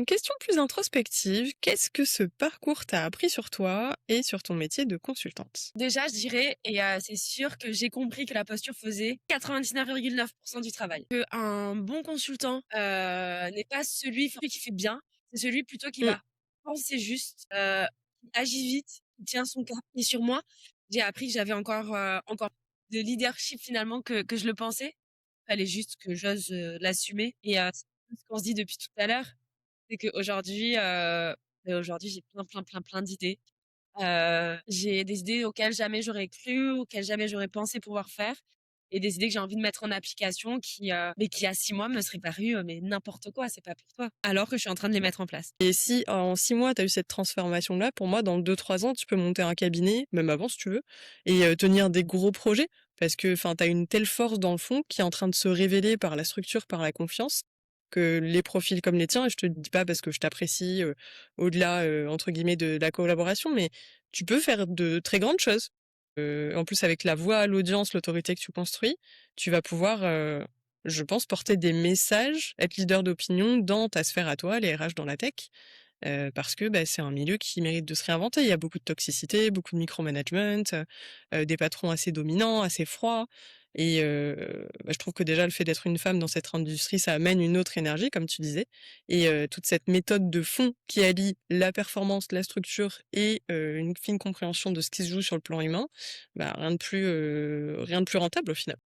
une question plus introspective, qu'est-ce que ce parcours t'a appris sur toi et sur ton métier de consultante? Déjà, je dirais c'est sûr que j'ai compris que la posture faisait 99,9 du travail. Qu'un bon consultant, n'est pas celui qui fait bien, c'est celui plutôt qui Mmh. va penser juste, qui agit vite, qui tient son cap et sur moi, j'ai appris que j'avais encore de leadership finalement que je le pensais. Fallait juste que j'ose, l'assumer c'est ce qu'on se dit depuis tout à l'heure, c'est qu'aujourd'hui j'ai plein d'idées. J'ai des idées auxquelles jamais j'aurais cru, auxquelles jamais j'aurais pensé pouvoir faire et des idées que j'ai envie de mettre en application mais qui, à 6 mois, me seraient parues, mais n'importe quoi, c'est pas pour toi. Alors que je suis en train de les mettre en place. Et si en 6 mois, tu as eu cette transformation-là, pour moi, dans 2-3 ans, tu peux monter un cabinet, même avant si tu veux, et tenir des gros projets. Parce que enfin, tu as une telle force dans le fond qui est en train de se révéler par la structure, par la confiance, que les profils comme les tiens, et je te le dis pas parce que je t'apprécie, au-delà, entre guillemets, de la collaboration, mais tu peux faire de très grandes choses. En plus avec la voix, l'audience, l'autorité que tu construis, tu vas pouvoir, je pense, porter des messages, être leader d'opinion dans ta sphère à toi, les RH dans la tech, parce que, bah, c'est un milieu qui mérite de se réinventer. Il y a beaucoup de toxicité, beaucoup de micromanagement, des patrons assez dominants, assez froids et bah, je trouve que déjà le fait d'être une femme dans cette industrie, ça amène une autre énergie comme tu disais et toute cette méthode de fond qui allie la performance, la structure et une fine compréhension de ce qui se joue sur le plan humain, bah, rien de plus rentable au final.